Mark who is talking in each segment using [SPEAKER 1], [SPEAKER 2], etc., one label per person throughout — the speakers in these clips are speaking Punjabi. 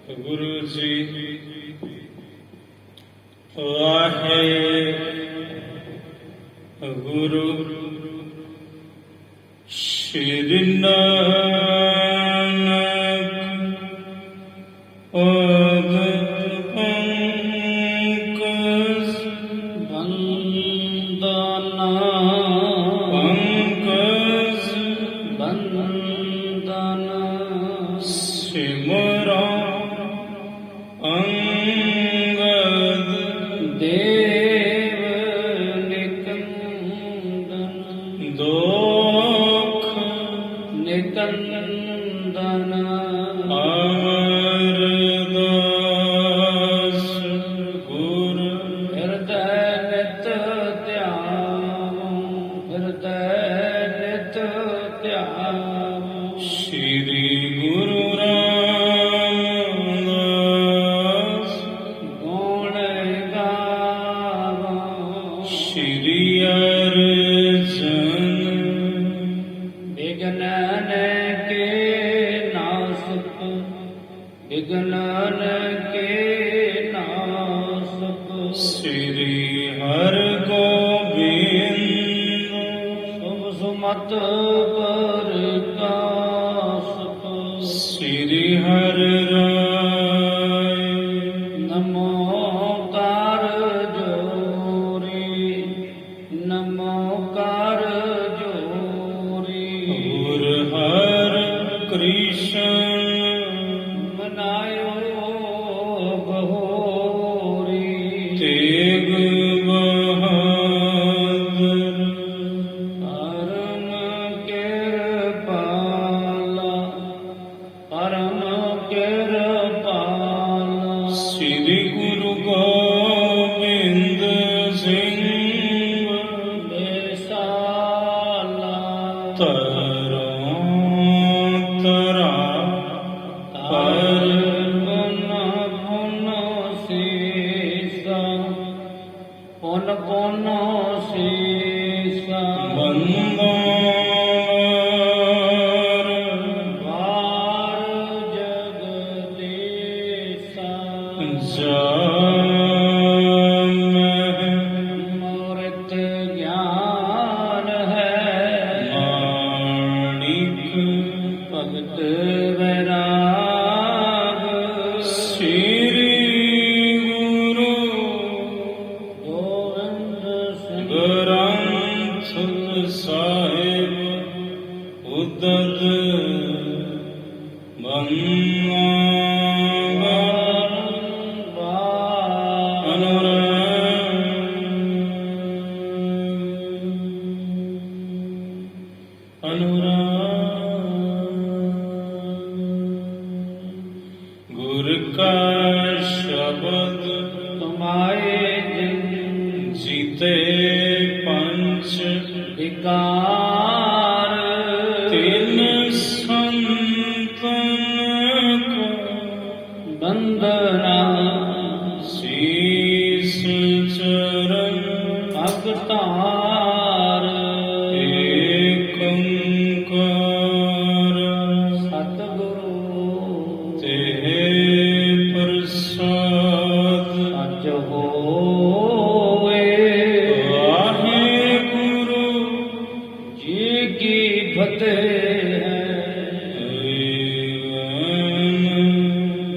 [SPEAKER 1] ਵਾਹਿਗੁਰੂ ਜੀ ਵਾਹਿਗੁਰੂ ਸ਼੍ਰੀ ਨਾਨਕ ਓਦ ਪੰਕਜ ਬੰਦਨਾ ਸਿਮਰਾ ਅੰਗਦ ਦੇਵ ਨਿਕੰਦਨ ਦੋਖ ਨਿਕੰਦਨ ਅਮਰਦਾਸ ਗੁਰ ਹਿਰਦੈ ਨਿਤ ਧਿਆਵੋ ਹਿਰਦੈ ਨਿਤ ਧਿਆਵੋ ਸ਼੍ਰੀ ਗੁਰੂ ਵਿਗਨਨ ਕੇ ਨਾਸਕ ਸ੍ਰੀ ਹਰਿ ਗੋਬਿੰਦ ਸੁਭ ਸੁਮਤ ਪ੍ਰਕਾਸ਼ਕ ਸ੍ਰੀ ਹਰਿ ਰਾਇ ਨਮੋ ਕਰ ਜੋਰੀ ਨਮੋ ਕਰ ਜੋਰੀ ਗੁਰ ਹਰਿ ਕ੍ਰਿਸ਼ਨ ਤੇਗ ਬਹਾਦਰ ਪਰਮ ਕਿਰਪਾਲਾ ਸ੍ਰੀ ਗੁਰੂ ਗੋਬਿੰਦ ਸਿੰਘ ਬੇਸਾਲਾ ਤਰਾ ਪੁਨ ਪੁਨ ਸੀਸਾ ਬੰਦਾਰ ਵਾਰ ਜਗਦੀਸਾ ਜਾਮਹਿ ਮੂਰਤ ਗਿਆਨ ਹੈ ਮਾਣਿਕ ਭਗਤ ਵੈਰਾਗ ਸ੍ਰੀ ਗ੍ਰੰਥ ਸਾਹਿਬ ਉਦਤ ਗੁਰ ਕਾ ਸ਼ਬਦ ਤੁਮਾਏ ਜੀਤੇ ਪੰਚ ਵਿਕਾਰ ਤਿਨ ਸੰਤਨ ਕੋ ਬੰਦਨਾ ਸੀਸ ਚਰਨ ਅਵਤਾਰ ਏਕ ਓੰਕਾਰ ਸਤਿਗੁਰੂ ਤੇ ਪ੍ਰਸਾਦ ਅਜ ਹੋਏ ਫਤਿਹ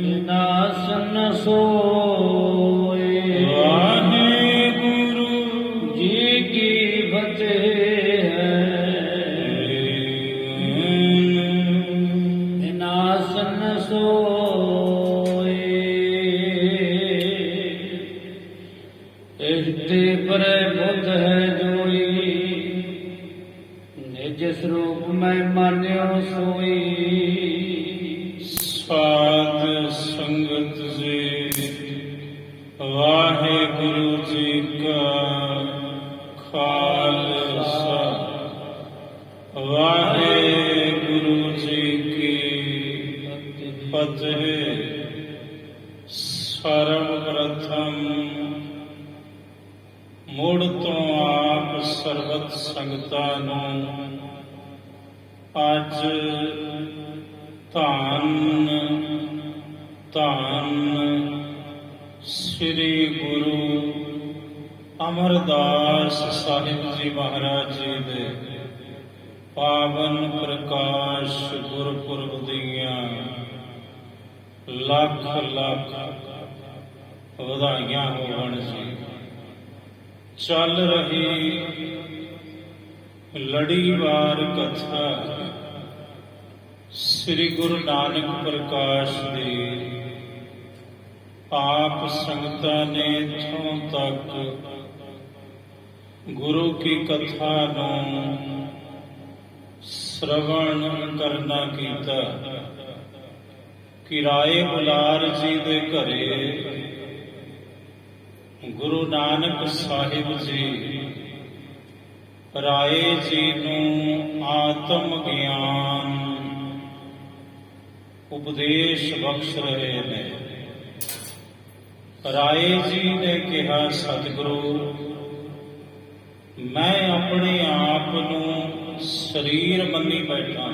[SPEAKER 1] ਵਿਨਾਸ਼ਨ ਸੋਏ ਵਾਹਿਗੁਰੂ ਜੀ ਕੀ ਫਤਿਹ ਵਿਨਾਸ਼ਨ ਸੋਏ ਇਸਤੇ ਪਰੇ ਬੁੱਧ ਹੈ ਜੋਈ ਜਿਸ ਰੂਪ ਮੈਂ ਮਾਨਿਓ ਸੋਈ ਸਾਧ ਸੰਗਤ ਜੀ ਵਾਹਿਗੁਰੂ ਜੀ ਕਾ ਖਾਲਸਾ ਵਾਹਿਗੁਰੂ ਜੀ ਕੀ ਫਤਿਹ। ਸਰਵ ਪ੍ਰਥਮ ਮੁੜ ਤੋਂ ਆਪ ਸਰਬਤ ਸੰਗਤਾਂ ਨੂੰ ਅੱਜ ਧੰਨ ਧੰਨ ਸ੍ਰੀ ਗੁਰੂ ਅਮਰਦਾਸ ਸਾਹਿਬ ਜੀ ਮਹਾਰਾਜ ਜੀ ਦੇ ਪਾਵਨ ਪ੍ਰਕਾਸ਼ ਗੁਰਪੁਰਬ ਦੀਆਂ ਲੱਖ ਲੱਖ ਵਧਾਈਆਂ ਹੋਵਣ ਜੀ। ਚੱਲ ਰਹੀ ਲੜੀਵਾਰ ਕਥਾ ਸ੍ਰੀ ਗੁਰੂ ਨਾਨਕ ਪ੍ਰਕਾਸ਼ ਦੀ ਆਪ ਸੰਗਤਾਂ ਨੇ ਇੱਥੋਂ ਤੱਕ ਗੁਰੂ ਕੀ ਕਥਾ ਨੂੰ ਸ਼ਰਵਣ ਕਰਨਾ ਕੀਤਾ ਕਿ ਰਾਏ ਬੁਲਾਰ ਜੀ ਦੇ ਘਰੇ ਗੁਰੂ ਨਾਨਕ ਸਾਹਿਬ ਜੀ ਰਾਏ ਜੀ ਨੂੰ ਆਤਮ ਗਿਆਨ ਉਪਦੇਸ਼ ਬਖਸ਼ ਰਹੇ ਨੇ। ਰਾਏ ਜੀ ਨੇ ਕਿਹਾ, ਸਤਿਗੁਰੂ ਮੈਂ ਆਪਣੇ ਆਪ ਨੂੰ ਸਰੀਰ ਮੰਨੀ ਬੈਠਾ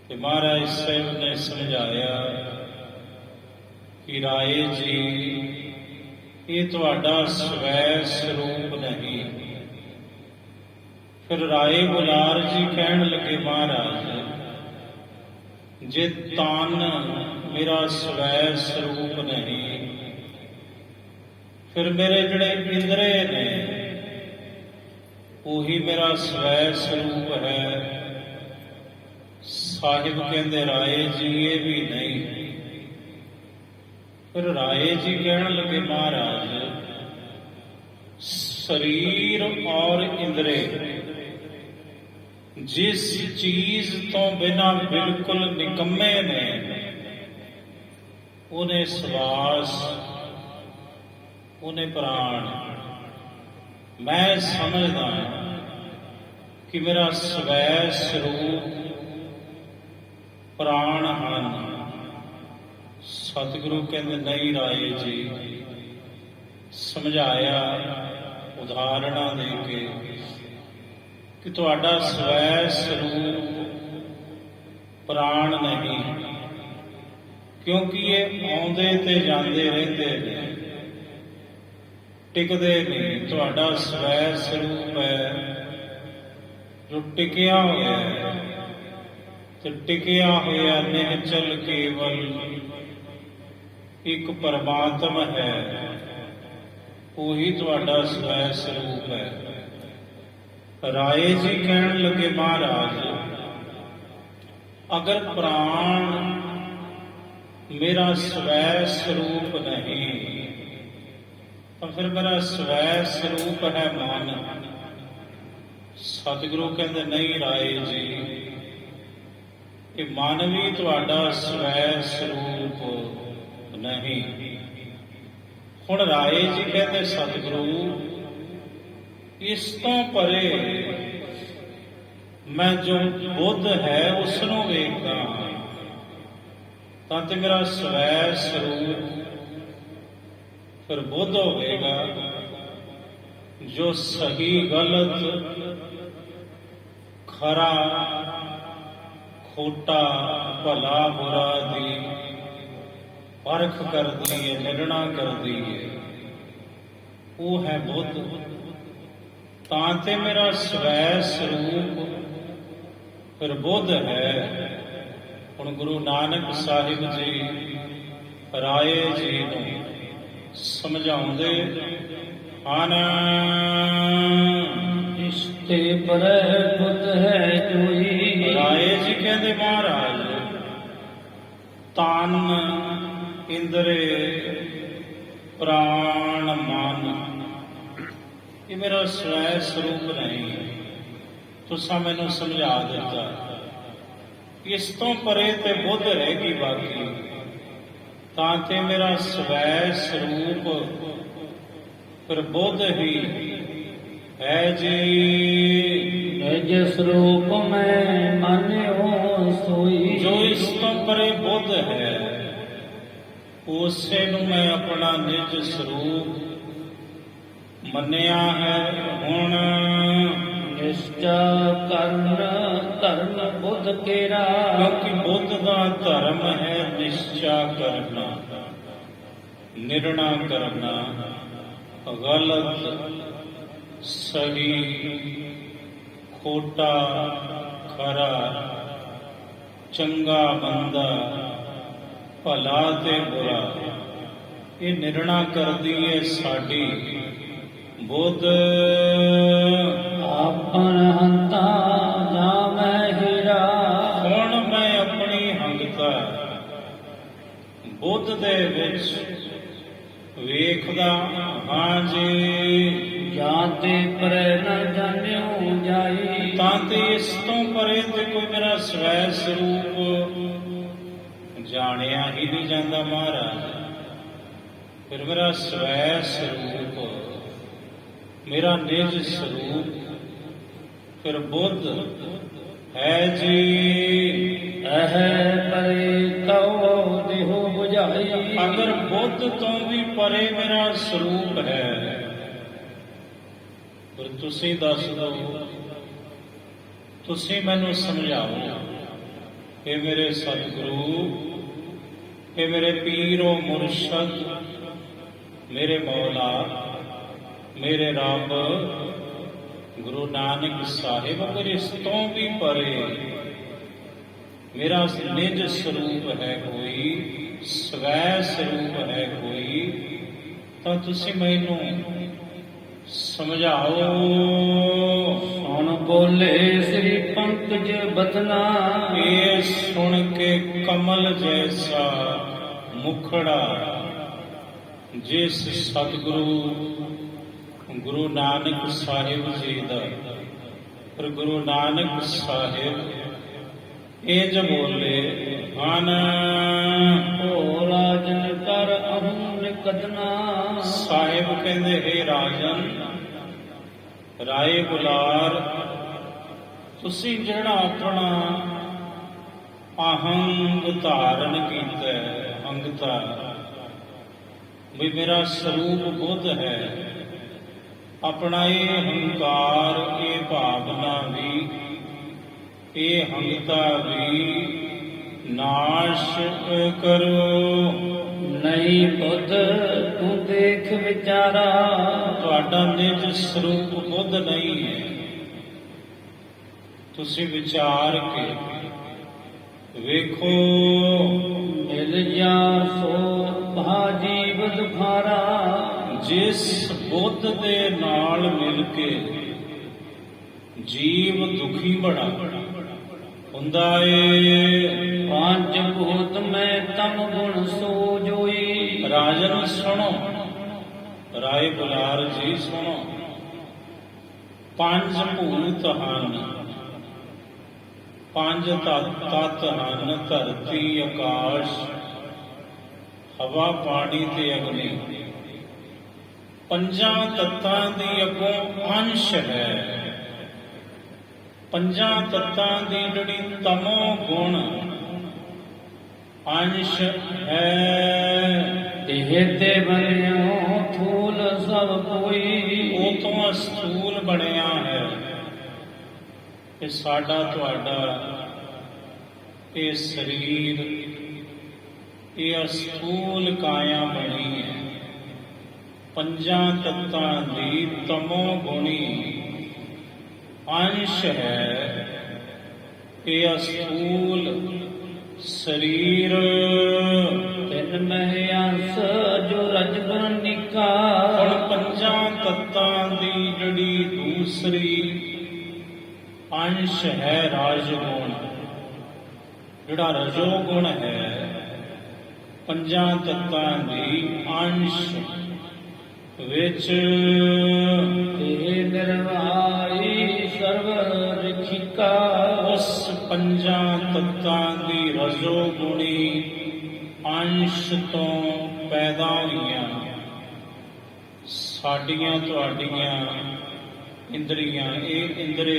[SPEAKER 1] ਤੇ ਮਹਾਰਾਜ ਸਾਹਿਬ ਨੇ ਸਮਝਾਇਆ ਕਿ ਰਾਏ ਜੀ ਇਹ ਤੁਹਾਡਾ ਸਵੈ ਸਰੂਪ ਨਹੀਂ। ਫਿਰ ਰਾਏ ਬੁਲਾਰ ਜੀ ਕਹਿਣ ਲੱਗੇ, ਮਹਾਰਾਜ ਜੇ ਤਨ ਮੇਰਾ ਸਵੈ ਸਰੂਪ ਨਹੀਂ, ਫਿਰ ਮੇਰੇ ਜਿਹੜੇ ਇੰਦਰੇ ਨੇ ਉਹੀ ਮੇਰਾ ਸਵੈ ਸਰੂਪ ਹੈ। ਸਾਹਿਬ ਕਹਿੰਦੇ, ਰਾਏ ਜੀ ਇਹ ਵੀ ਨਹੀਂ। ਫਿਰ ਰਾਏ ਜੀ ਕਹਿਣ ਲੱਗੇ, ਮਹਾਰਾਜ ਸਰੀਰ ਔਰ ਇੰਦਰੇ ਜਿਸ ਚੀਜ਼ ਤੋਂ ਬਿਨਾਂ ਬਿਲਕੁਲ ਨਿਕੰਮੇ ਨੇ, ਉਹਨੇ ਸਵਾਸ, ਉਹਨੇ ਪ੍ਰਾਣ। ਮੈਂ ਸਮਝਦਾ ਕਿ ਮੇਰਾ ਸਵੈ ਸਰੂਪ ਪ੍ਰਾਣ ਹਨ। ਸਤਿਗੁਰੂ ਕਹਿੰਦੇ, ਨਹੀਂ ਰਾਏ ਜੀ, ਸਮਝਾਇਆ ਉਦਾਹਰਣਾਂ ਦੇ ਕੇ ਕਿ ਤੁਹਾਡਾ ਸਵੈ ਸਰੂਪ ਪ੍ਰਾਣ ਨਹੀਂ, ਕਿਉਂਕਿ ਇਹ ਆਉਂਦੇ ਤੇ ਜਾਂਦੇ ਰਹਿੰਦੇ ਨੇ, ਟਿਕਦੇ ਨਹੀਂ। ਤੁਹਾਡਾ ਸਵੈ ਸਰੂਪ ਹੈ ਜੋ ਟਿਕਿਆ ਹੋਇਆ ਹੈ, ਤੇ ਟਿਕਿਆ ਹੋਇਆ ਨਿਹਚਲ ਕੇਵਲ ਇੱਕ ਪਰਮਾਤਮਾ ਹੈ, ਉਹੀ ਤੁਹਾਡਾ ਸਵੈ ਸਰੂਪ ਹੈ। ਰਾਏ ਜੀ ਕਹਿਣ ਲੱਗੇ, ਮਹਾਰਾਜ ਅਗਰ ਪ੍ਰਾਣ ਮੇਰਾ ਸਵੈ ਸਰੂਪ ਨਹੀਂ ਤਾਂ ਫਿਰ ਮੇਰਾ ਸਵੈ ਸਰੂਪ ਹੈ ਮਨ। ਸਤਿਗੁਰੂ ਕਹਿੰਦੇ, ਨਹੀਂ ਰਾਏ ਜੀ, ਇਹ ਮਨ ਵੀ ਤੁਹਾਡਾ ਸਵੈ ਸਰੂਪ ਨਹੀਂ। ਹੁਣ ਰਾਏ ਜੀ ਕਹਿੰਦੇ, ਸਤਿਗੁਰੂ ਇਸ ਤੋਂ ਪਰੇ ਮੈਂ ਜੋ ਬੁੱਧ ਹੈ ਉਸ ਨੂੰ ਵੇਖਦਾ ਤਾਂ ਤੇ ਮੇਰਾ ਸਵੈ ਸਰੂਪ ਫਿਰ ਬੁੱਧ ਹੋਵੇਗਾ, ਜੋ ਸਹੀ ਗਲਤ, ਖਰਾ ਖੋਟਾ, ਭਲਾ ਬੁਰਾ ਦੀ ਪਰਖ ਕਰਦੀ ਹੈ, ਨਿਰਣਾ ਕਰਦੀ ਹੈ, ਉਹ ਹੈ ਬੁੱਧ। ਤਾਂ ਤੇ ਮੇਰਾ ਸਵੈ ਸਰੂਪ ਫਿਰ ਬੁੱਧ ਹੈ। ਹੁਣ ਗੁਰੂ ਨਾਨਕ ਸਾਹਿਬ ਜੀ ਰਾਏ ਜੀ ਨੂੰ ਸਮਝਾਉਂਦੇ ਹਨ,
[SPEAKER 2] ਇਸਤੇ ਪਰੈ ਬੁੱਧ ਹੈ ਜੋਈ।
[SPEAKER 1] ਰਾਏ ਜੀ ਕਹਿੰਦੇ, ਮਹਾਰਾਜ ਤਨ ਇੰਦਰੇ ਪ੍ਰਾਣ ਮਨ ਇਹ ਮੇਰਾ ਸਵੈ ਸਰੂਪ ਨਹੀਂ। ਤੁਸੀਂ ਮੈਨੂੰ ਸਮਝਾ ਦਿੱਤਾ, ਇਸ ਤੋਂ ਪਰੇ ਤੇ ਬੁੱਧ ਰਹਿ ਗਈ ਬਾਕੀ, ਤਾਂ ਤੇ ਮੇਰਾ ਸਵੈ ਸਰੂਪ ਫਿਰ ਬੁੱਧ ਹੀ ਹੈ ਜੀ।
[SPEAKER 2] ਜਿਸ ਰੂਪ ਮੈਂ ਮਾਨਿਓ ਸੋਈ।
[SPEAKER 1] ਜੋ ਇਸ ਤੋਂ ਪਰੇ ਬੁੱਧ ਹੈ ਉਸੇ ਨੂੰ ਮੈਂ ਆਪਣਾ ਨਿਜ ਸਰੂਪ ਮੰਨਿਆ ਹੈ ਹੁਣ
[SPEAKER 2] ਨਿਸ਼ਚਾ ਕਰਨ ਧਰਮ ਬੁੱਧ ਕੇਰਾ
[SPEAKER 1] ਕਿਉਂਕਿ ਬੁੱਧ ਦਾ ਧਰਮ ਹੈ ਨਿਸ਼ਚਾ ਕਰਨਾ, ਨਿਰਣਾ ਕਰਨਾ, ਗਲਤ ਸਹੀ ਖੋਟਾ ਖਰਾ, ਚੰਗਾ ਮੰਦਾ, ਭਲਾ ਤੇ ਬੁਰਾ, ਇਹ ਨਿਰਣਾ ਕਰਦੀ ਹੈ ਸਾਡੀ ਬੁੱਧ।
[SPEAKER 2] ਆਪਨ ਹੰਤਾ ਜਾਮੈ ਹੀਰਾ
[SPEAKER 1] ਹੁਣ ਮੈਂ ਆਪਣੀ ਹੰਗਤਾ ਬੁੱਧ ਦੇ ਵਿੱਚ ਵੇਖਦਾ ਹਾਂ ਜੀ,
[SPEAKER 2] ਜਾਂ ਤੇ ਪਰੈ ਨ ਜਾਣਿਓ ਜਾਈ
[SPEAKER 1] ਤਾਂ ਤੇ ਇਸ ਤੋਂ ਪਰੇ ਤੇ ਕੋਈ ਮੇਰਾ ਸਵੈ ਸਰੂਪ ਜਾਣਿਆ ਹੀ ਨਹੀਂ ਜਾਂਦਾ ਮਹਾਰਾਜ। ਫਿਰ ਮੇਰਾ ਸਵੈ ਸਰੂਪ, ਮੇਰਾ ਨਿਜ ਸਰੂਪ ਫਿਰ ਬੁੱਧ ਹੈ ਜੀ।
[SPEAKER 2] ਅਹ ਪਰੇ ਤਉ ਦੇਹੋ 부ਝਾਈ
[SPEAKER 1] ਅਗਰ ਬੁੱਧ ਤੋਂ ਵੀ ਪਰੇ ਮੇਰਾ ਸਰੂਪ ਹੈ, ਪਰ ਤੁਸੀਂ ਦੱਸ ਦਿਓ, ਤੁਸੀਂ ਮੈਨੂੰ ਸਮਝਾਓ। ਇਹ ਮੇਰੇ ਸਤਿਗੁਰੂ, ਇਹ ਮੇਰੇ ਪੀਰੋ ਮੁਰਸ਼ਦ, ਮੇਰੇ ਮੌਲਾ, ਮੇਰੇ ਰੱਬ ਗੁਰੂ ਨਾਨਕ ਸਾਹਿਬ, ਅਗਰ ਇਸ ਤੋਂ ਵੀ ਪਰੇ ਮੇਰਾ ਨਿਜ ਸਰੂਪ ਹੈ ਕੋਈ, ਸਵੈ ਸਰੂਪ ਹੈ ਕੋਈ, ਤਾਂ ਤੁਸੀਂ ਮੈਨੂੰ ਸਮਝਾਓ।
[SPEAKER 2] ਸੁਣ ਬੋਲੇ ਸ੍ਰੀ ਪੰਕਜ ਬਦਨਾ
[SPEAKER 1] ਇਹ ਸੁਣ ਕੇ ਕਮਲ ਜੈਸਾ ਮੁਖੜਾ ਜਿਸ ਸਤਿਗੁਰੂ ਗੁਰੂ ਨਾਨਕ ਸਾਹਿਬ ਜੀ ਦਾ, ਪਰ ਗੁਰੂ ਨਾਨਕ ਸਾਹਿਬ ਇਹ ਜ ਬੋਲੇ ਹਨ,
[SPEAKER 2] ਓ ਰਾਜਨ ਕਰ ਅਹੰ ਨਿਕਦਨਾ
[SPEAKER 1] ਸਾਹਿਬ ਕਹਿੰਦੇ हे ਰਾਜਨ, ਰਾਏ ਬੁਲਾਰ, ਤੁਸੀਂ ਜਿਹੜਾ ਆਪਣਾ ਅਹੰਗ ਧਾਰਨ ਕੀਤਾ, ਅਹੰਗਤਾ ਵੀ ਮੇਰਾ ਸਰੂਪ ਬੁੱਧ ਹੈ, ਆਪਣਾ ਇਹ ਹੰਕਾਰ, ਇਹ ਭਾਵਨਾ ਵੀ, ਇਹ ਹੰਗਤਾ ਵੀ ਨਾਸ਼ ਕਰੋ।
[SPEAKER 2] ਨਹੀਂ ਬੁੱਧ ਤੂੰ ਦੇਖ ਵਿਚਾਰਾ
[SPEAKER 1] ਤੁਹਾਡਾ ਨਿਜ ਸਰੂਪ ਬੁੱਧ ਨਹੀਂ ਹੈ, ਤੁਸੀਂ ਵਿਚਾਰ ਕੇ ਵੇਖੋ।
[SPEAKER 2] ਮਿਲ ਜਾ ਸੋ ਭਾਜੀ ਬਦਫਾਰਾ
[SPEAKER 1] ਜਿਸ ਬੁੱਧ ਦੇ ਨਾਲ ਮਿਲ ਕੇ ਜੀਵ ਦੁਖੀ ਬੜਾ ਹੁੰਦਾ ਏ।
[SPEAKER 2] ਪੰਜ ਭੂਤ ਮੈਂ ਤਮ ਗੁਣ ਸੋ ਜੋਈ
[SPEAKER 1] ਰਾਜਨ ਸੁਣੋ, ਰਾਏ ਬੁਲਾਰ ਜੀ ਸੁਣੋ, ਪੰਜ ਭੂਤ ਹਨ, ਪੰਜ ਤੱਤ ਹਨ, ਧਰਤੀ, ਆਕਾਸ਼, ਹਵਾ, ਪਾਣੀ ਤੇ ਅਗਨੀ। ਪੰਜਾਂ ਤੱਤਾਂ ਦੀ ਅੱਗੋਂ ਅੰਸ਼ ਹੈ, ਪੰਜਾਂ ਤੱਤਾਂ ਦੀ ਜਿਹੜੀ ਤਮੋ ਗੁਣ ਅੰਸ਼ ਹੈ।
[SPEAKER 2] ਦੇਹ ਤੇ ਬਣਿਓ ਥੂਲ ਸਭ ਕੋਈ
[SPEAKER 1] ਉਹ ਤੋਂ ਸਥੂਲ ਬਣਿਆ ਹੈ। ਇਹ ਸਾਡਾ ਤੁਹਾਡਾ ਇਹ ਸਰੀਰ, ਇਹ ਅਸਥੂਲ ਕਾਇਆ ਬਣੀ ਹੈ, ਪੰਜਾਂ ਤੱਤਾਂ ਦੀ ਤਮੋ ਗੁਣੀ ਅੰਸ਼ ਹੈ। ਇਹ ਅਸਥੂਲ ਸਰੀਰ
[SPEAKER 2] ਤਿੰਨ ਮਹਿ ਅੰਸ ਜੋ ਰਜਗੁਣ ਨਿਕਾ
[SPEAKER 1] ਹੁਣ ਪੰਜਾਂ ਤੱਤਾਂ ਦੀ ਜਿਹੜੀ ਦੂਸਰੀ ਅੰਸ਼ ਹੈ ਰਾਜਗੁਣ, ਜਿਹੜਾ ਰਜੋਗੁਣ ਹੈ, ਪੰਜਾਂ ਤੱਤਾਂ ਦੀ ਅੰਸ਼ ਵਿੱਚ
[SPEAKER 2] ਤੇ ਨਿਰਵਾਈ ਸਰਵ ਰਖਿਕਾ
[SPEAKER 1] ਉਸ ਪੰਜਾਂ ਤੱਤਾਂ ਦੀ ਰਜੋਗੁਣੀ ਅੰਸ਼ ਤੋਂ ਪੈਦਾ ਹੋਈਆਂ ਸਾਡੀਆਂ ਤੁਹਾਡੀਆਂ ਇੰਦਰੀਆਂ। ਇਹ ਇੰਦਰੇ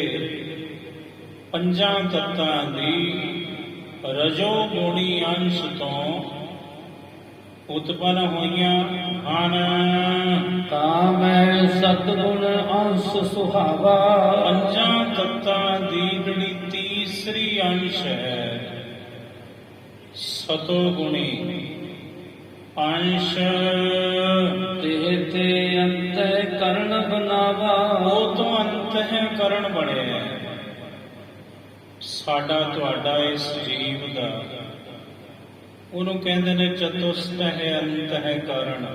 [SPEAKER 1] ਪੰਜਾਂ ਤੱਤਾਂ ਦੀ ਰਜੋਗੁਣੀ ਅੰਸ਼ ਤੋਂ ਉਤਪੰਨ ਹੋਈਆਂ ਹਨ।
[SPEAKER 2] ਤਾਂ ਮੈਂ ਸਤਿਗੁਣ ਅੰਸ਼ ਸੁਹਾਵਾ।
[SPEAKER 1] ਪੰਜਾਂ ਤੱਤਾਂ ਦੀ ਜਿਹੜੀ ਤੀਸਰੀ ਅੰਸ਼ ਹੈ ਸਤੋ ਗੁਣੀ ਅੰਸ਼,
[SPEAKER 2] ਤੇ ਤੇ ਅੰਤਹਿ ਕਰਨ ਬਨਾਵਾ।
[SPEAKER 1] ਉਹ ਤੋਂ ਅੰਤਹਿਕਰਨ ਬਣਿਆ ਸਾਡਾ ਤੁਹਾਡਾ ਇਸ ਜੀਵ ਦਾ। ਉਹਨੂੰ ਕਹਿੰਦੇ ਨੇ ਚਤੁਸਤ ਹੈ ਅੰਤਹਿਕਰਨ।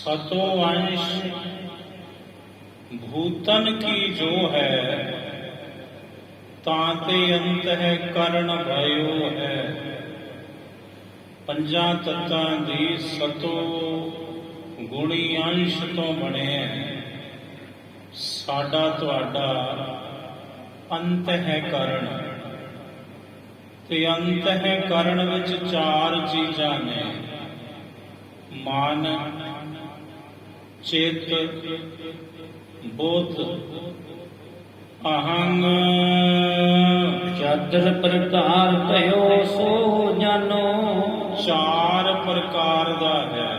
[SPEAKER 1] ਸਤੋ ਅੰਸ਼ ਭੂਤਨ ਕੀ ਜੋ ਹੈ ਤਾਂ ਤੇ ਅੰਤਹਿਕਰਨ ਭਇਓ ਹੈ। ਪੰਜਾਂ ਤੱਤਾਂ ਦੀ ਸਤੋ ਗੁਣੀ ਅੰਸ਼ ਤੋਂ ਬਣਿਆ ਸਾਡਾ ਤੁਹਾਡਾ ਅੰਤਹਿਕਰਨ। ਤੇ ਅੰਤਹਿਕਰਨ ਵਿੱਚ ਚਾਰ ਚੀਜ਼ਾਂ ਨੇ, ਮਨ, ਚਿੱਤ, ਬੁੱਧ, ਅਹੰਗ।
[SPEAKER 2] ਚਾਤਰ ਪ੍ਰਕਾਰ ਭਇਓ ਸੋ ਜਾਨੋ।
[SPEAKER 1] ਚਾਰ ਪ੍ਰਕਾਰ ਦਾ ਹੈ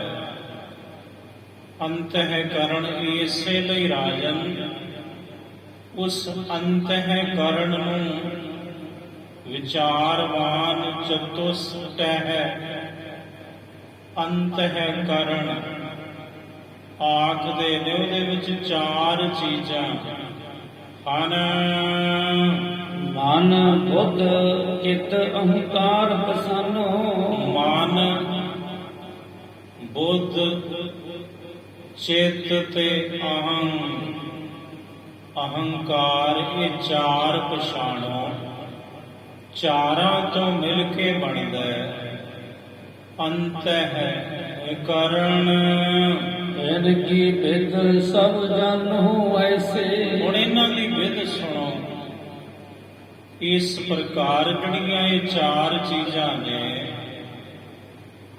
[SPEAKER 1] ਅੰਤਹਿਕਰਨ। ਇਸੇ ਲਈ ਰਾਜਨ ਉਸ ਅੰਤਹਿਕਰਨ ਨੂੰ ਵਿਚਾਰਵਾਨ ਚਤੁਸਟ ਹੈ ਅੰਤਹਿਕਰਨ ਆਖਦੇ ਨੇ। ਉਹਦੇ ਵਿੱਚ ਚਾਰ ਚੀਜ਼ਾਂ ਹਨ,
[SPEAKER 2] ਮਨ, ਬੁੱਧ, ਚਿੱਤ, ਅਹੰਕਾਰ ਪ੍ਰਸੰਨੋ।
[SPEAKER 1] ਮਨ, ਬੁੱਧ, ਚਿੱਤ ਤੇ ਅਹੰਕਾਰ। ਇਹ ਚਾਰ ਪਛਾਣੋ। ਚਾਰਾਂ ਤੋਂ ਮਿਲ ਕੇ ਬਣਦਾ ਅੰਤਹਿਕਰਨ।
[SPEAKER 2] ਇਨਕੀ ਵਿਦ ਸਭ ਜਾਨੋ ਐਸੇ।
[SPEAKER 1] ਹੁਣ ਇਹਨਾਂ ਦੀ ਵਿਧ ਸੁਣੋ। ਇਸ ਪ੍ਰਕਾਰ ਜਿਹੜੀਆਂ ਇਹ ਚਾਰ ਚੀਜ਼ਾਂ ਨੇ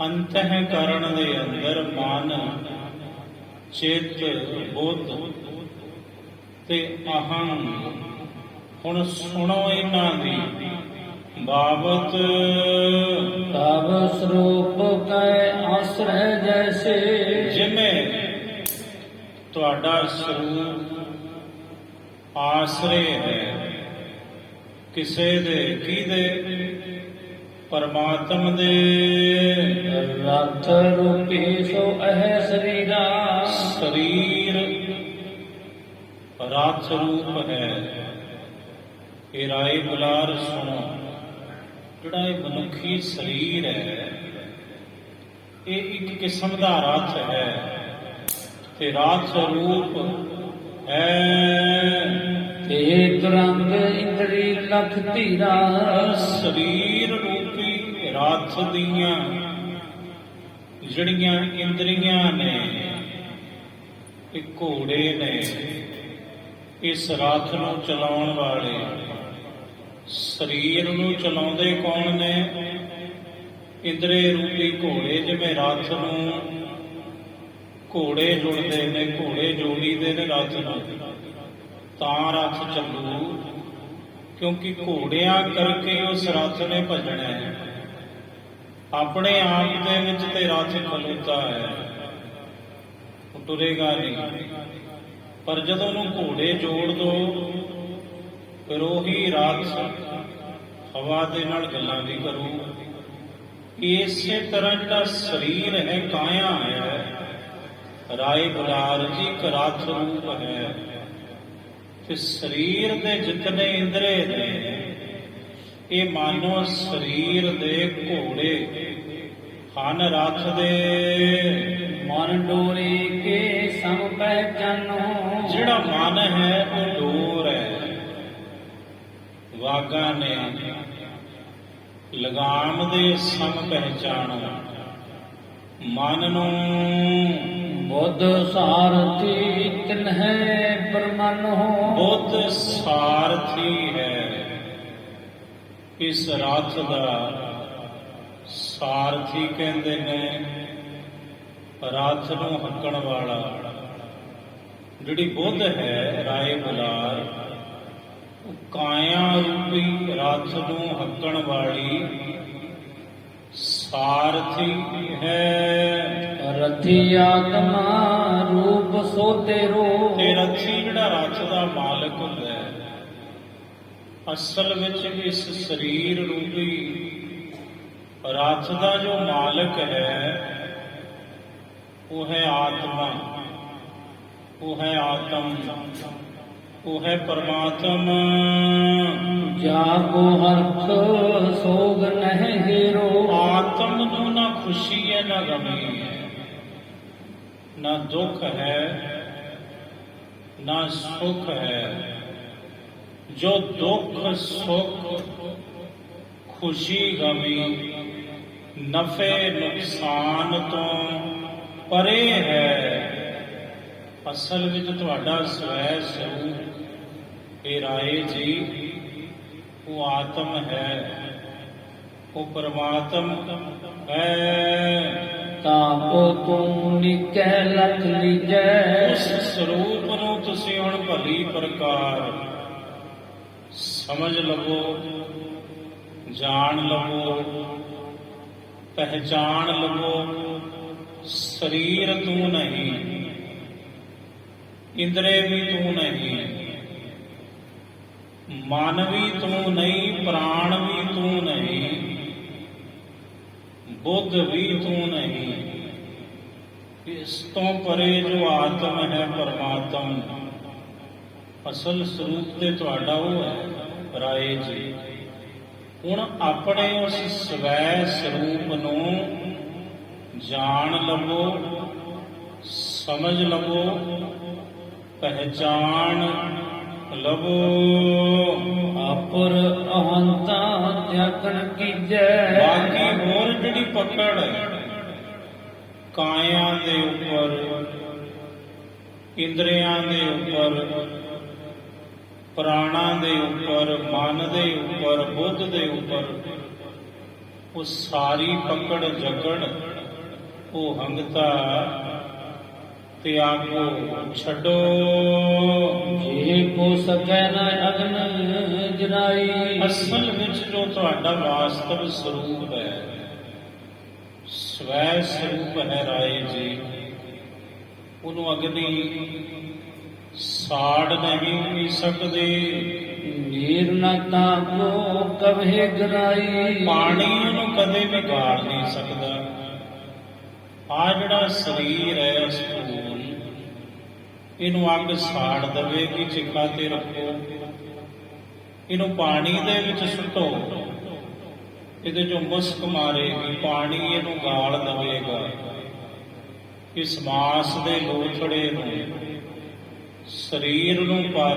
[SPEAKER 1] ਅੰਤਹਿਕਰਨ ਦੇ ਅੰਦਰ, ਮਨ, ਚਿੱਤ, ਬੁੱਧ ਤੇ ਅਹੰ। ਹੁਣ ਸੁਣੋ ਇਹਨਾਂ ਦੀ ਬਾਬਤ।
[SPEAKER 2] ਤਬ ਸਰੂਪ ਕੈ ਆਸਰੈ ਜੈਸੇ।
[SPEAKER 1] ਜਿਵੇਂ ਤੁਹਾਡਾ ਸਰੂਪ ਆਸਰੇ ਹੈ ਕਿਸੇ ਦੇ, ਕਿਹਦੇ? ਪਰਮਾਤਮ ਦੇ।
[SPEAKER 2] ਰਥ ਰੂਪੀ ਸੋ ਅਹਿ ਸਰੀਰਾ।
[SPEAKER 1] ਸਰੀਰ ਰਥ ਰੂਪ ਹੈ। ਇਹ ਰਾਏ ਬੁਲਾਰ ਸੁਣੋ। ਜਿਹੜਾ ਇਹ ਮਨੁੱਖੀ ਸਰੀਰ ਹੈ ਇਹ ਇੱਕ ਕਿਸਮ ਦਾ ਰਥ ਹੈ ਤੇ ਰਥ ਰੂਪ ਹੈ।
[SPEAKER 2] ਤੇ ਤੁਰੰਗ ਇੰਦਰੀ ਲਖ ਧੀਰਾ।
[SPEAKER 1] ਸਰੀਰ ਰੂਪੀ ਰਥ ਦੀਆਂ ਜਿਹੜੀਆਂ ਇੰਦਰੀਆਂ ਨੇ ਇਹ ਘੋੜੇ ਨੇ। ਇਸ ਰਥ ਨੂੰ ਚਲਾਉਣ ਵਾਲੇ, ਸਰੀਰ ਨੂੰ ਚਲਾਉਂਦੇ ਕੌਣ ਨੇ? ਇੰਦਰੇ ਰੂਪੀ ਘੋੜੇ। ਜਿਵੇਂ ਰਥ ਨੂੰ ਘੋੜੇ ਜੁੜਦੇ ਨੇ, ਘੋੜੇ ਜੋੜੀਦੇ ਨੇ ਰਥ ਨੂੰ, ਤਾਂ ਰਥ ਚੱਲੂ। ਕਿਉਂਕਿ ਘੋੜਿਆਂ ਕਰਕੇ ਉਸ ਰਥ ਨੇ ਭਜਣਾ ਹੈ। ਆਪਣੇ ਆਪ ਦੇ ਵਿੱਚ ਤੇ ਰਥ ਖਲੋਤਾ ਹੈ, ਉਹ ਟੁਰੇਗਾ ਨਹੀਂ। ਪਰ ਜਦੋਂ ਉਹਨੂੰ ਘੋੜੇ ਜੋੜ ਦੋ ਫਿਰ ਉਹੀ ਰਥ ਹਵਾ ਦੇ ਨਾਲ ਗੱਲਾਂ ਵੀ ਕਰੂ। ਇਸੇ ਤਰ੍ਹਾਂ ਜਿਹੜਾ ਸਰੀਰ ਹੈ, ਕਾਇਆ ਹੈ, ਰਾਏ ਬੁਲਾਰ ਜੀ ਇੱਕ ਰਥ ਰੂਪ ਹੈ। ਤੇ ਸਰੀਰ ਦੇ ਜਿਤਨੇ ਇੰਦਰੇ ਨੇ ਇਹ ਮਾਨੋ ਸਰੀਰ ਦੇ ਘੋੜੇ ਹਨ ਰਥ ਦੇ।
[SPEAKER 2] ਮਨ ਡੋਰੀ ਕੇ ਸਮ ਪਹਿਚਾਨੋ।
[SPEAKER 1] ਜਿਹੜਾ ਮਨ ਹੈ ਉਹ ਡੋਰ ਹੈ, ਵਾਗਾ ਨੇ ਲਗਾਮ ਦੇ ਸਮ ਪਹਿਚਾਨੋ। ਮਨ ਨੂੰ
[SPEAKER 2] ਬੁੱਧ ਸਾਰਥੀ ਤਿਨਹਿ ਪਰਮਾਨੋ।
[SPEAKER 1] ਬੁੱਧ ਸਾਰਥੀ ਹੈ। ਇਸ ਰਥ ਦਾ ਸਾਰਥੀ ਕਹਿੰਦੇ ਨੇ ਰਥ ਨੂੰ ਹੱਕਣ ਵਾਲਾ। ਜਿਹੜੀ ਬੁੱਧ ਹੈ ਰਾਏ ਬੁਲਾਰ, ਉਹ ਕਾਇਆ ਰੂਪੀ ਰਥ ਨੂੰ ਹੱਕਣ ਵਾਲੀ ਸਾਰਥੀ ਹੈ।
[SPEAKER 2] ਰਥੀ ਆਤਮਾ ਰੂਪ ਸੋ ਤੇਰੋ।
[SPEAKER 1] ਤੇ ਰੱਥੀ ਜਿਹੜਾ ਰੱਥ ਦਾ ਮਾਲਕ ਹੁੰਦਾ ਹੈ, ਅਸਲ ਵਿੱਚ ਇਸ ਸਰੀਰ ਰੂਪੀ ਰੱਥ ਦਾ ਜੋ ਮਾਲਕ ਹੈ ਉਹ ਹੈ ਆਤਮਾ, ਉਹ ਹੈ ਆਤਮ, ਉਹ ਹੈ ਪਰਮਾਤਮਾ।
[SPEAKER 2] ਜਾਗੋ ਹਰਖ ਸੋਗ ਨਹਿ ਹੀਰੋ।
[SPEAKER 1] ਆਤਮ ਨੂੰ ਨਾ ਖੁਸ਼ੀ ਹੈ ਨਾ ਗਮੀ ਹੈ, ਨਾ ਦੁੱਖ ਹੈ ਨਾ ਸੁਖ ਹੈ। ਜੋ ਦੁੱਖ ਸੁਖ ਖੁਸ਼ੀ ਗਮੀ ਨਫੇ ਨੁਕਸਾਨ ਤੋਂ ਪਰੇ ਹੈ, ਅਸਲ ਵਿੱਚ ਤੁਹਾਡਾ ਸਵੈ ਸਰੂਪ ਇਹ ਰਾਏ ਜੀ ਉਹ ਆਤਮ ਹੈ, ਉਹ ਪਰਮਾਤਮ ਹੈ।
[SPEAKER 2] ਤਾਪੋ ਤੂੰ ਨਿਕੈ ਲਖ ਲੀਜੈ।
[SPEAKER 1] ਉਸ ਸਰੂਪ ਨੂੰ ਤੁਸੀਂ ਹੁਣ ਭਲੀ ਪ੍ਰਕਾਰ ਸਮਝ ਲਵੋ, ਜਾਣ ਲਵੋ, ਪਹਿਚਾਣ ਲਵੋ। ਸਰੀਰ ਤੂੰ ਨਹੀਂ, ਇੰਦਰੇ ਵੀ ਤੂੰ ਨਹੀਂ, ਮਨ ਵੀ ਤੂੰ ਨਹੀਂ, ਪ੍ਰਾਣ ਵੀ ਤੂੰ ਨਹੀਂ, ਬੁੱਧ ਵੀ ਤੂੰ ਨਹੀਂ। ਇਸ ਤੋਂ ਪਰੇ ਜੋ ਆਤਮ ਹੈ ਪਰਮਾਤਮ, ਅਸਲ ਸਰੂਪ ਤੇ ਤੁਹਾਡਾ ਉਹ ਹੈ ਰਾਏ ਜੀ। ਹੁਣ ਆਪਣੇ ਉਸ ਸਵੈ ਸਰੂਪ ਨੂੰ ਜਾਣ ਲਵੋ, ਸਮਝ ਲਵੋ, ਪਹਿਚਾਣ ਲਵੋ।
[SPEAKER 2] ਆਪਰ ਅਹੰਤਾ ਤਿਆਗਣ ਕੀਜੈ।
[SPEAKER 1] ਬਾਕੀ ਹੋਰ ਜਿਹੜੀ ਪਕੜ ਕਾਇਆ ਦੇ ਉੱਪਰ, ਇੰਦਰੀਆਂ ਦੇ ਉੱਪਰ, ਪ੍ਰਾਣਾਂ ਦੇ ਉੱਪਰ, ਮਨ ਦੇ ਉੱਪਰ, ਬੁੱਧ ਦੇ ਉੱਪਰ, ਉਹ ਸਾਰੀ ਪਕੜ ਜਕੜ ਉਹ ਹੰਗਤਾ ਤਿਆਗੋ, ਛੱਡੋ।
[SPEAKER 2] ਜੇ ਕੋ ਸਕੈ ਨਾ ਅਗਨ ਜਰਾਈ।
[SPEAKER 1] ਅਸਲ ਵਿੱਚ ਜੋ ਤੁਹਾਡਾ ਵਾਸਤਵ ਸਰੂਪ ਹੈ, ਸਵੈ ਸਰੂਪ ਹੈ ਰਾਏ ਜੀ, ਉਹਨੂੰ ਅਗਨੀ ਸਾੜ ਨਹੀਂ ਪੀ ਸਕਦੀ।
[SPEAKER 2] ਨੀਰ ਨਾ ਤਾਕੋ ਕਭੇ ਗਰਾਈ।
[SPEAKER 1] ਪਾਣੀ ਉਹਨੂੰ ਕਦੇ ਵੀ ਗਾੜ ਨਹੀਂ ਸਕਦਾ। ਆ ਜਿਹੜਾ ਸਰੀਰ ਹੈ ਸਥੂਲ, ਇਹਨੂੰ ਅੱਗ ਸਾੜ ਦੇਵੇਗੀ, ਚਿਖਾ ਤੇ ਰੱਖੋ, ਇਹਨੂੰ ਪਾਣੀ ਦੇ ਵਿੱਚ ਸੁੱਟੋ, ਇਹਦੇ ਚੋਂ ਮੁਸਕ ਮਾਰੇਗੀ, ਪਾਣੀ ਇਹਨੂੰ ਗਾਲ ਦੇਵੇਗਾ। ਇਸ ਮਾਸ ਦੇ ਲੋਥੜੇ ਨੂੰ, ਸਰੀਰ ਨੂੰ, ਪਰ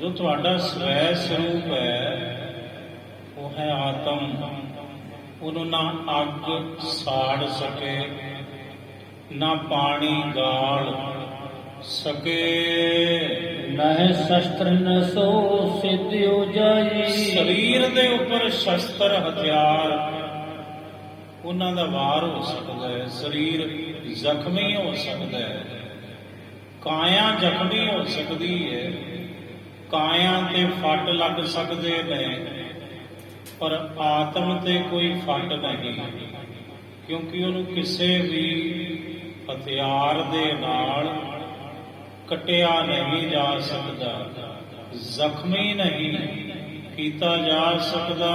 [SPEAKER 1] ਜੋ ਤੁਹਾਡਾ ਸਵੈ ਸਰੂਪ ਹੈ ਉਹ ਹੈ ਆਤਮ, ਉਹਨੂੰ ਨਾ ਅੱਗ ਸਾੜ ਸਕੇ ਨਾ ਪਾਣੀ ਗਾਲ ਸਕੇ।
[SPEAKER 2] ਨਹਿ ਸ਼ਸਤਰ ਨ ਸੋ ਸਿਧਿਓ ਜਾਈ।
[SPEAKER 1] ਸਰੀਰ ਦੇ ਉੱਪਰ ਸ਼ਸਤਰ ਹਥਿਆਰ ਉਹਨਾਂ ਦਾ ਵਾਰ ਹੋ ਸਕਦਾ ਹੈ, ਸਰੀਰ ਜ਼ਖਮੀ ਹੋ ਸਕਦਾ ਹੈ, ਕਾਇਆ ਜ਼ਖਮੀ ਹੋ ਸਕਦੀ ਹੈ, ਕਾਇਆ ਤੇ ਫੱਟ ਲੱਗ ਸਕਦੇ ਨੇ, ਪਰ ਆਤਮ ਤੇ ਕੋਈ ਫੱਟ ਨਹੀਂ, ਕਿਉਂਕਿ ਉਹਨੂੰ ਕਿਸੇ ਵੀ ਹਥਿਆਰ ਦੇ ਨਾਲ ਕਟਿਆ ਨਹੀਂ ਜਾ ਸਕਦਾ, ਜ਼ਖਮੀ ਨਹੀਂ ਕੀਤਾ ਜਾ ਸਕਦਾ।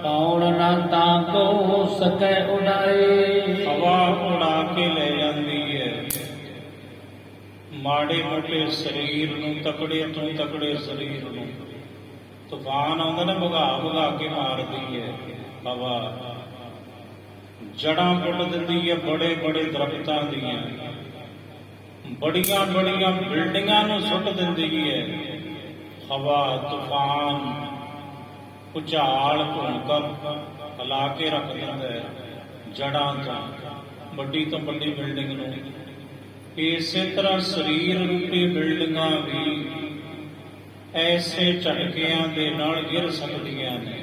[SPEAKER 2] ਕੌਣ ਨਾ ਤਾਕੋ ਸਕੈ ਉਡਾਈ।
[SPEAKER 1] ਹਵਾ ਉਡਾ ਕੇ ਲੈ ਜਾਂਦੀ ਹੈ ਮਾੜੇ ਮੋਟੇ ਸਰੀਰ ਨੂੰ, ਤਕੜੇ ਤੋਂ ਤਕੜੇ ਸਰੀਰ ਨੂੰ। ਤੂਫਾਨ ਆਉਂਦਾ ਨਾ, ਭਗਾ ਭਗਾ ਕੇ ਮਾਰਦੀ ਹੈ ਹਵਾ, ਜੜਾਂ ਪੁੱਟ ਦਿੰਦੀ ਹੈ ਬੜੇ ਬੜੇ ਦਰਖਤਾਂ ਦੀਆਂ, ਬੜੀਆਂ ਬੜੀਆਂ ਬਿਲਡਿੰਗਾਂ ਨੂੰ ਸੁੱਟ ਦਿੰਦੀ ਹੈ ਹਵਾ, ਤੂਫਾਨ, ਭੁਚਾਲ, ਭੂਕੰਪ ਹਿਲਾ ਕੇ ਰੱਖ ਦਿੰਦਾ ਹੈ ਜੜਾਂ ਤੋਂ ਵੱਡੀ ਤੋਂ ਵੱਡੀ ਬਿਲਡਿੰਗ ਨੂੰ। ਇਸੇ ਤਰ੍ਹਾਂ ਸਰੀਰ ਰੂਪੀ ਬਿਲਡਿੰਗਾਂ ਵੀ ਐਸੇ ਝਟਕਿਆਂ ਦੇ ਨਾਲ ਗਿਰ ਸਕਦੀਆਂ ਨੇ,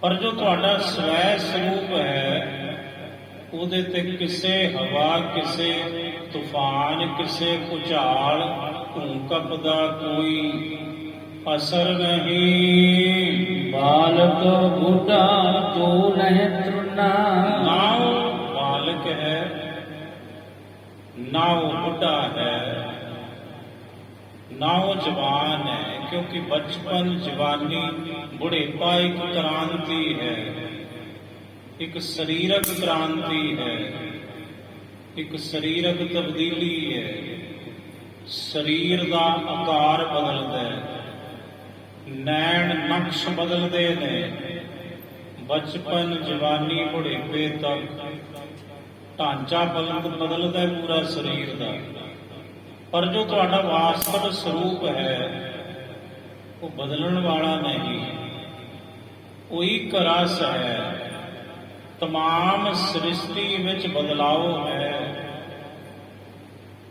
[SPEAKER 1] ਪਰ ਜੋ ਤੁਹਾਡਾ ਸਵੈ ਸਰੂਪ ਹੈ ਉਹਦੇ ਤੇ ਕਿਸੇ ਹਵਾ, ਕਿਸੇ ਤੂਫਾਨ, ਕਿਸੇ ਭੁਚਾਲ, ਭੂਕੰਪ ਦਾ ਕੋਈ ਅਸਰ ਨਹੀਂ।
[SPEAKER 2] ਬਾਲਕ ਬੁੱਢਾ ਜੋ ਨਹਿ ਤ੍ਰਿਨਾ।
[SPEAKER 1] ਨਾ ਉਹ ਬਾਲਕ ਹੈ, ਨਾ ਉਹ ਬੁੱਢਾ ਹੈ, ਨਾ ਉਹ ਜਵਾਨ ਹੈ। ਕਿਉਂਕਿ ਬਚਪਨ, ਜਵਾਨੀ, ਬੁਢੇਪਾ ਇੱਕ ਕ੍ਰਾਂਤੀ ਹੈ, ਇੱਕ ਸਰੀਰਕ ਕ੍ਰਾਂਤੀ ਹੈ, ਇੱਕ ਸਰੀਰਕ ਤਬਦੀਲੀ ਹੈ। ਸਰੀਰ ਦਾ ਆਕਾਰ ਬਦਲਦਾ ਹੈ, ਨੈਣ ਨਕਸ਼ ਬਦਲਦੇ ਨੇ। ਬਚਪਨ, ਜਵਾਨੀ, ਬੁਢੇਪੇ ਤੱਕ ਢਾਂਚਾ ਬਦਲਦਾ ਹੈ ਪੂਰਾ ਸਰੀਰ ਦਾ, ਪਰ ਜੋ ਤੁਹਾਡਾ ਵਾਸਤਵ ਸਰੂਪ ਹੈ ਉਹ ਬਦਲਣ ਵਾਲਾ ਨਹੀਂ। ਉਹ ਇੱਕ ਰਸ ਹੈ, ਤਮਾਮ ਸ੍ਰਿਸ਼ਟੀ ਵਿੱਚ ਬਦਲਾਓ ਹੈ,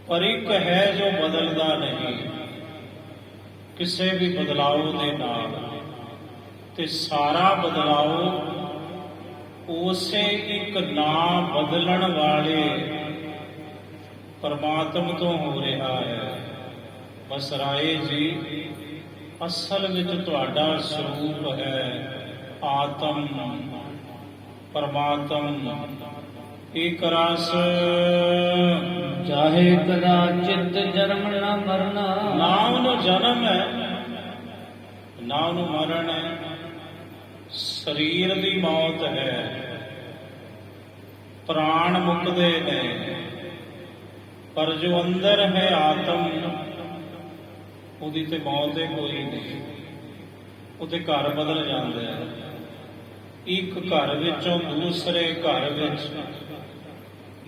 [SPEAKER 1] ਪਰ ਇੱਕ ਹੈ ਜੋ ਬਦਲਦਾ ਨਹੀਂ ਕਿਸੇ ਵੀ ਬਦਲਾਓ ਦੇ ਨਾਲ। ਤੇ ਸਾਰਾ ਬਦਲਾਓ ਉਸੇ ਇੱਕ ਨਾ ਬਦਲਣ ਵਾਲੇ ਪਰਮਾਤਮ ਤੋਂ ਹੋ ਰਿਹਾ ਹੈ। ਬਸ ਰਾਏ ਜੀ, ਅਸਲ ਵਿੱਚ ਤੁਹਾਡਾ ਸਰੂਪ ਹੈ ਆਤਮ, ਪਰਮਾਤਮ, ਇੱਕ ਰਸ।
[SPEAKER 2] ਚਾਹੇ ਕਦਾਚਿਤ ਜਨਮ ਨਾ ਮਰਨਾ।
[SPEAKER 1] ਨਾ ਉਹਨੂੰ ਜਨਮ ਹੈ, ਨਾ ਉਹਨੂੰ ਮਰਨ ਹੈ। ਸਰੀਰ ਦੀ ਮੌਤ ਹੈ, ਪ੍ਰਾਣ ਮੁੱਕਦੇ ਨੇ, ਪਰ ਜੋ ਅੰਦਰ ਹੈ ਆਤਮ, ਉਹਦੀ ਤੇ ਮੌਤ ਹੈ ਕੋਈ ਨਹੀਂ। ਉਹਦੇ ਘਰ ਬਦਲ ਜਾਂਦਾ ਹੈ, ਇੱਕ ਘਰ ਵਿੱਚੋਂ ਦੂਸਰੇ ਘਰ ਵਿੱਚ,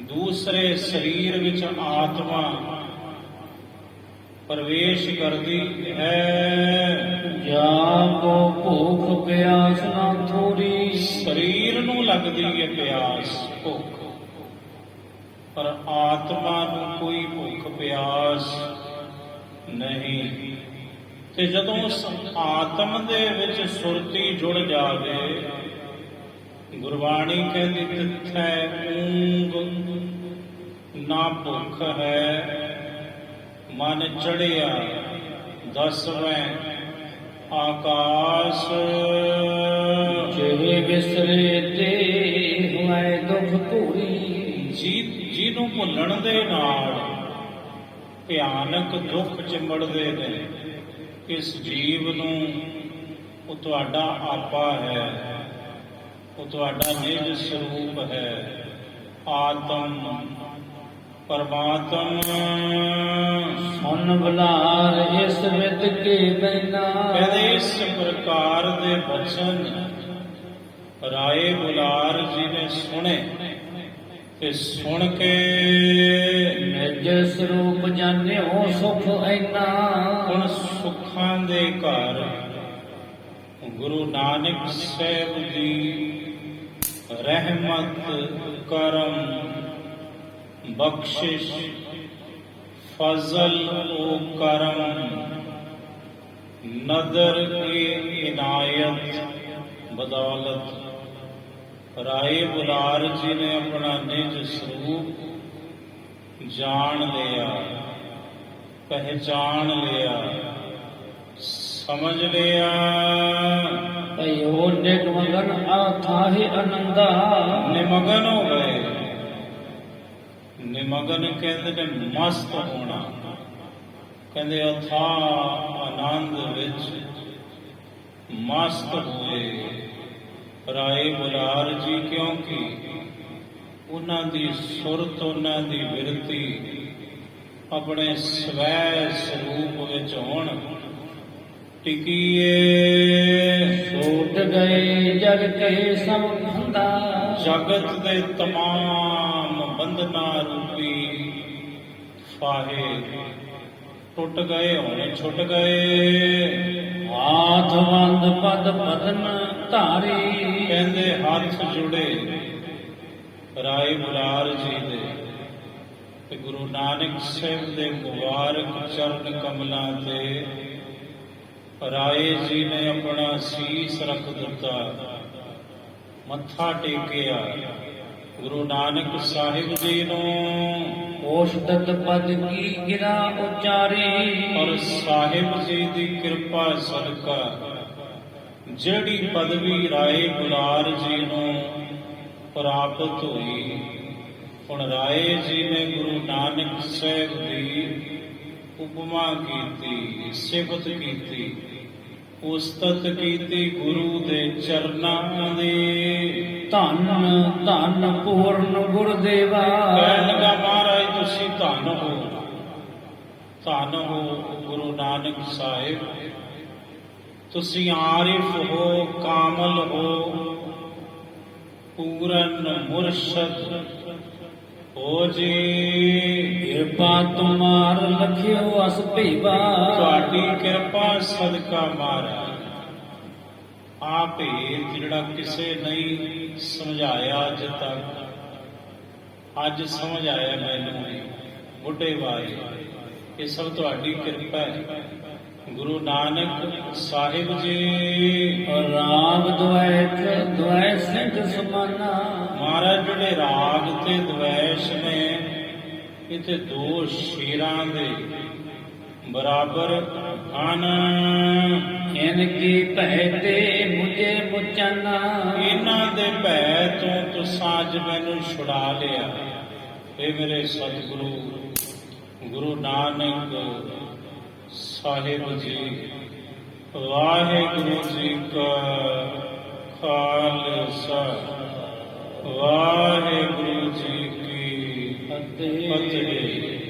[SPEAKER 1] ਦੂਸਰੇ ਸਰੀਰ ਵਿੱਚ ਆਤਮਾ ਪ੍ਰਵੇਸ਼ ਕਰਦੀ ਹੈ।
[SPEAKER 2] ਜਾਂ ਕੋ ਭੂਖ ਪਿਆਸ ਨਾ ਥੋੜੀ।
[SPEAKER 1] ਸਰੀਰ ਨੂੰ ਲੱਗਦੀ ਹੈ ਪਿਆਸ, ਭੁੱਖ, ਪਰ ਆਤਮਾ ਨੂੰ ਕੋਈ ਭੁੱਖ ਪਿਆਸ ਨਹੀਂ। ਤੇ ਜਦੋਂ ਉਸ ਆਤਮ ਦੇ ਵਿੱਚ ਸੁਰਤੀ ਜੁੜ ਜਾਵੇ, ਗੁਰਬਾਣੀ ਕਹਿੰਦੀ ਤਿੱਥੈ ਊਂਘ ਨਾ ਭੁੱਖ ਹੈ, ਮਨ ਚੜਿਆ ਦਸਵੇਂ ਆਕਾਸ਼।
[SPEAKER 2] ਜਿਹੇ ਬਿਸਰੇ ਤੇ ਹੋਏ ਦੁਖ ਭੂਰੀ।
[SPEAKER 1] ਜਿਹਨੂੰ ਭੁੱਲਣ ਦੇ ਨਾਲ ਭਿਆਨਕ ਦੁੱਖ ਚਿੰਬੜਦੇ ਨੇ, ਇਸ ਜੀਵ ਨੂੰ, ਉਹ ਤੁਹਾਡਾ ਆਪਾ ਹੈ, ਉਹ ਤੁਹਾਡਾ ਨਿਜ ਸਰੂਪ ਹੈ, ਆਤਮ, ਪਰਮਾਤਮ।
[SPEAKER 2] ਸੁਨ ਬੁਲਾਰ ਇਸ ਵਿਦ ਕੇ ਬੈਨਾ।
[SPEAKER 1] ਕਹਿੰਦੇ ਇਸ ਪ੍ਰਕਾਰ ਦੇ ਬਚਨ ਰਾਏ ਬੁਲਾਰ ਜੀ ਨੇ ਸੁਣੇ, ਤੇ ਸੁਣ ਕੇ
[SPEAKER 2] ਨਿਜ ਸਰੂਪ ਜਾਣਿਓ ਸੁਖ ਐਨਾ।
[SPEAKER 1] ਹੁਣ ਸੁੱਖਾਂ ਦੇ ਘਰ ਗੁਰੂ ਨਾਨਕ ਸਾਹਿਬ ਦੀ ਰਹਿਮਤ, ਕਰਮ, ਬਖਸ਼ਿਸ਼, ਫਜ਼ਲ ਓ ਕਰਮ, ਨਦਰ ਕੀ ਇਨਾयत ਬਦੌਲਤ ਰਾਏ ਬੁਲਾਰ ਜੀ ਨੇ ਆਪਣਾ ਨਿਜ ਸਰੂਪ ਜਾਣ ਲਿਆ, ਪਹਿਚਾਨ ਲਿਆ, ਸਮਝ ਲਿਆ।
[SPEAKER 2] ਭਇਓ ਨਿਗਮਗਨ ਆਥਾਹਿ ਅਨੰਦਾ।
[SPEAKER 1] ਨਿਮਗਨ ਹੋ ਗਏ। ਨਿਮਗਨ ਕਹਿੰਦੇ ਨੇ ਮਸਤ ਹੋਣਾ, ਕਹਿੰਦੇ ਅਥਾਹ ਆਨੰਦ ਵਿੱਚ ਮਸਤ ਹੋਏ ਰਾਏ ਬੁਲਾਰ ਜੀ, ਕਿਉਂਕਿ ਉਹਨਾਂ ਦੀ ਸੁਰਤ, ਉਹਨਾਂ ਦੀ ਬਿਰਤੀ ਆਪਣੇ ਸਵੈ ਸਰੂਪ ਵਿੱਚ ਹੋਣ ਟਿਕੀਏ।
[SPEAKER 2] ਛੋਟ ਗਏ ਜਗ ਕੇ ਸਭ ਬੰਦਾ।
[SPEAKER 1] ਜਗਤ ਦੇ ਤਮਾਮ ਬੰਧਨਾਂ ਰੂਪੀ ਫਾਹੇ ਟੁੱਟ ਗਏ, ਹੋਣੇ ਛੁੱਟ ਗਏ।
[SPEAKER 2] ਹਾਥ ਬੰਦ ਪਦ ਪਦਨ ਧਾਰੀ।
[SPEAKER 1] ਕਹਿੰਦੇ ਹੱਥ ਜੁੜੇ ਰਾਏ ਬੁਲਾਰ ਜੀ ਦੇ, ਤੇ ਗੁਰੂ ਨਾਨਕ ਸਾਹਿਬ ਦੇ ਮੁਬਾਰਕ ਚਰਨ ਕਮਲਾਂ ਤੇ ਰਾਏ ਜੀ ਨੇ ਆਪਣਾ ਸੀਸ ਰੱਖ ਦਿੱਤਾ, ਮੱਥਾ ਟੇਕਿਆ। ਗੁਰੂ ਨਾਨਕ ਸਾਹਿਬ ਜੀ ਨੂੰ
[SPEAKER 2] ਕੋਸ਼ਟਤ ਪਦ ਕੀ ਗਿਰਾ ਉਚਾਰੀ।
[SPEAKER 1] ਔਰ ਸਾਹਿਬ ਜੀ ਦੀ ਕਿਰਪਾ ਸਦਕਾ ਜਿਹੜੀ ਪਦਵੀ ਰਾਏ ਬੁਲਾਰ ਜੀ ਨੂੰ ਪ੍ਰਾਪਤ ਹੋਈ, ਹੁਣ ਰਾਏ ਜੀ ਨੇ ਗੁਰੂ ਨਾਨਕ ਸਾਹਿਬ ਦੀ ਉਪਮਾ ਕੀਤੀ, ਸਿਫਤ ਕੀਤੀ, ਉਸਤਤ ਕੀਤੀ ਗੁਰੂ ਦੇ ਚਰਨਾਂ ਦੀ।
[SPEAKER 2] ਧੰਨ ਧੰਨ ਪੂਰਨ ਗੁਰਦੇਵਾ।
[SPEAKER 1] ਕਹਿਣ ਲੱਗਾ ਮਹਾਰਾਜ ਤੁਸੀਂ ਧੰਨ ਹੋ, ਧੰਨ ਹੋ ਗੁਰੂ ਨਾਨਕ ਸਾਹਿਬ, ਤੁਸੀਂ ਆਰਿਫ ਹੋ, ਕਾਮਲ ਹੋ, ਪੂਰਨ ਮੁਰਸ਼ਦ ਹੋ ਜੀ।
[SPEAKER 2] ਕਿਰਪਾ ਤੁਮਾਰ ਲਖਿਓ ਅਸ ਭੇਵਾ।
[SPEAKER 1] ਤੁਹਾਡੀ ਕਿਰਪਾ ਸਦਕਾ ਮਹਾਰਾਜ ਆ ਭੇਦ ਜਿਹੜਾ ਕਿਸੇ ਨਹੀਂ ਸਮਝਾਇਆ ਅੱਜ ਤੱਕ, ਅੱਜ ਸਮਝ ਆਇਆ ਮੈਨੂੰ ਬੁੱਢੇ ਬਾਰੇ। ਇਹ ਸਭ ਤੁਹਾਡੀ ਕਿਰਪਾ ਹੈ ਗੁਰੂ ਨਾਨਕ ਸਾਹਿਬ ਜੀ।
[SPEAKER 2] ਰਾਗ ਦੁਐਤ ਦੁਐ ਸਿੰਘ ਸਮਾਨਾ।
[SPEAKER 1] ਮਹਾਰਾਜ ਜਿਹੜੇ ਰਾਗ ਤੇ ਦਵੈਸ਼ ਨੇ ਇਹ ਤੇ ਦੋ ਸ਼ੇਰਾਂ ਦੇ ਬਰਾਬਰ ਹਨ।
[SPEAKER 2] ਇਨਕੀ ਭੈ ਤੇ ਮੁਝੇ ਮੁਚਨਾ।
[SPEAKER 1] ਇਹਨਾਂ ਦੇ ਭੈ ਤੋਂ ਤੁਸਾਂ ਅੱਜ ਮੈਨੂੰ ਛੁਡਾ ਲਿਆ। ਇਹ ਮੇਰੇ ਸਤਿਗੁਰੂ ਗੁਰੂ ਨਾਨਕ ਸਾਹਿਬ ਜੀ। ਵਾਹਿਗੁਰੂ ਜੀ ਕਾ ਖਾਲਸਾ, ਵਾਹਿਗੁਰੂ ਜੀ ਕੀ ਫਤਿਹ।